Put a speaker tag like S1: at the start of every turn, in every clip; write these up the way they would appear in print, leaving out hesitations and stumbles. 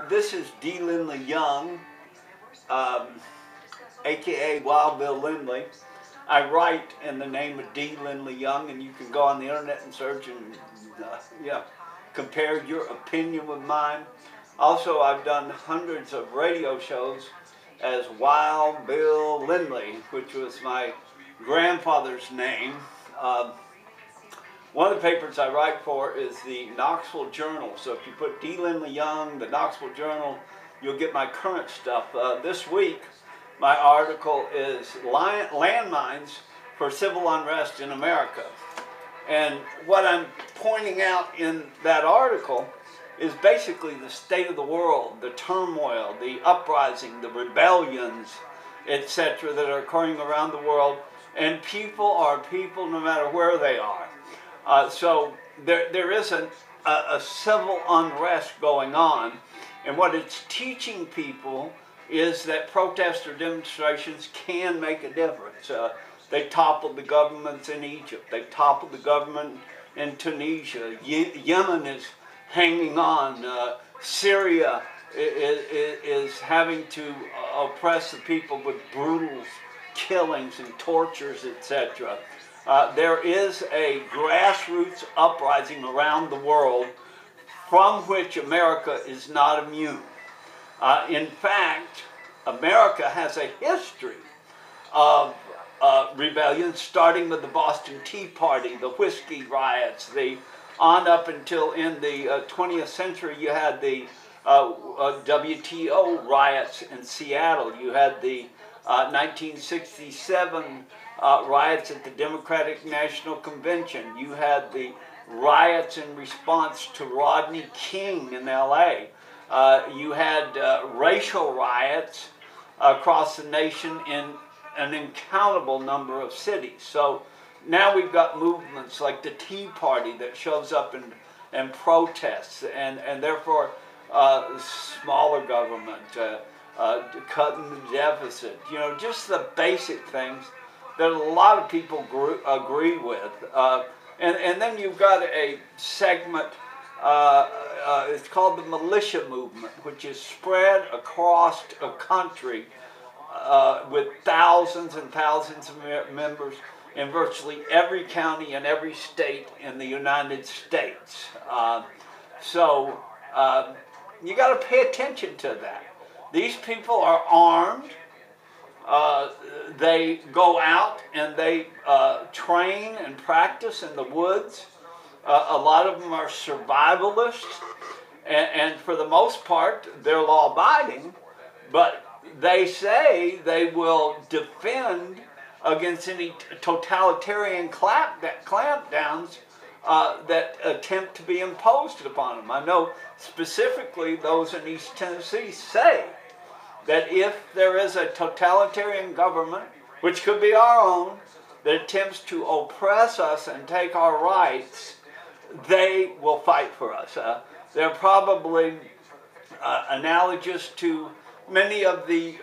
S1: This is D. Lindley Young, aka Wild Bill Lindley. I write in the name of D. Lindley Young, and you can go on the internet and search and compare your opinion with mine. Also, I've done hundreds of radio shows as Wild Bill Lindley, which was my grandfather's name. One of the papers I write for is the Knoxville Journal. So if you put D. Lindley Young, the Knoxville Journal, you'll get my current stuff. This week, my article is Landmines for Civil Unrest in America. And what I'm pointing out in that article is basically the state of the world, the turmoil, the uprising, the rebellions, etc. that are occurring around the world. And people are people no matter where they are. So there is a civil unrest going on, and what it's teaching people is that protests or demonstrations can make a difference. They toppled the governments in Egypt. They toppled the government in Tunisia. Yemen is hanging on. Syria is having to oppress the people with brutal killings and tortures, etc. There is a grassroots uprising around the world from which America is not immune. In fact, America has a history of rebellion, starting with the Boston Tea Party, the whiskey riots, on up until in the 20th century you had the WTO riots in Seattle. You had the 1967 riots at the Democratic National Convention. You had the riots in response to Rodney King in LA. You had racial riots across the nation in an incountable number of cities. So now we've got movements like the Tea Party that shows up and protests, and therefore smaller government, cutting the deficit, just the basic things that a lot of people agree with. And then you've got a segment, it's called the militia movement, which is spread across a country with thousands and thousands of members in virtually every county and every state in the United States. So you got to pay attention to that. These people are armed. They go out and they train and practice in the woods. A lot of them are survivalists, and for the most part, they're law-abiding, but they say they will defend against any totalitarian clampdowns that attempt to be imposed upon them. I know specifically those in East Tennessee say that if there is a totalitarian government, which could be our own, that attempts to oppress us and take our rights, they will fight for us. They're probably analogous to many of the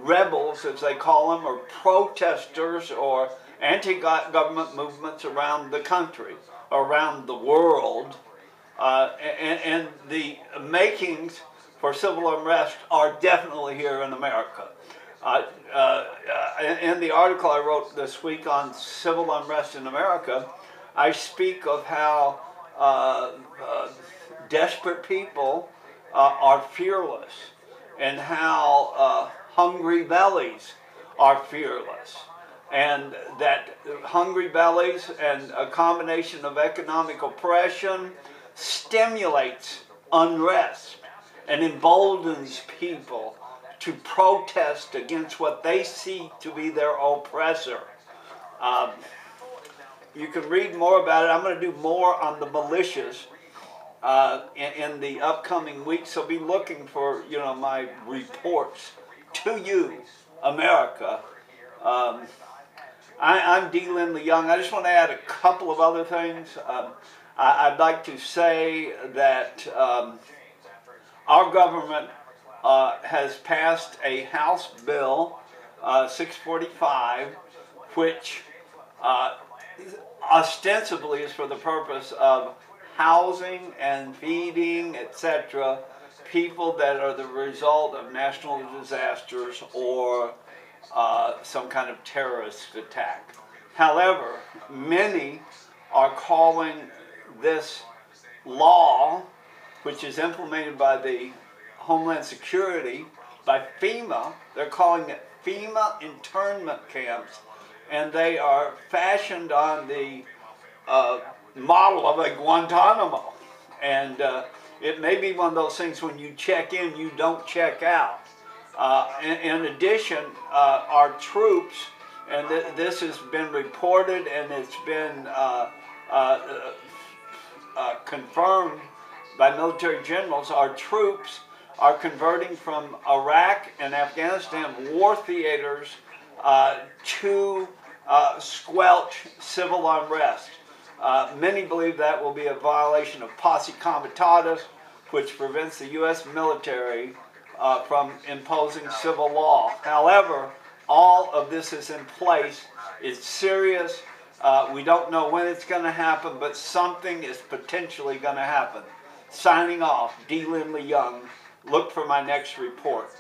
S1: rebels, as they call them, or protesters or anti-government movements around the country, around the world, and the makings for civil unrest are definitely here in America. In the article I wrote this week on civil unrest in America, I speak of how desperate people are fearless, and how hungry bellies are fearless, and that hungry bellies and a combination of economic oppression stimulates unrest and emboldens people to protest against what they see to be their oppressor. You can read more about it. I'm going to do more on the militias in the upcoming weeks, so be looking for my reports to you, America. I'm D. Lindley Young. I just want to add a couple of other things. I'd like to say that our government has passed a House Bill 645, which ostensibly is for the purpose of housing and feeding, etc., people that are the result of national disasters or some kind of terrorist attack. However, many are calling this law, which is implemented by the Homeland Security, by FEMA, they're calling it FEMA internment camps, and they are fashioned on the model of a Guantanamo. And it may be one of those things when you check in, you don't check out. In addition, our troops, and this has been reported and it's been confirmed by military generals, our troops are converting from Iraq and Afghanistan war theaters to squelch civil unrest. Many believe that will be a violation of posse comitatus, which prevents the U.S. military from imposing civil law. However, all of this is in place. It's serious. We don't know when it's going to happen, but something is potentially going to happen. Signing off, D. Lindley Young. Look for my next report.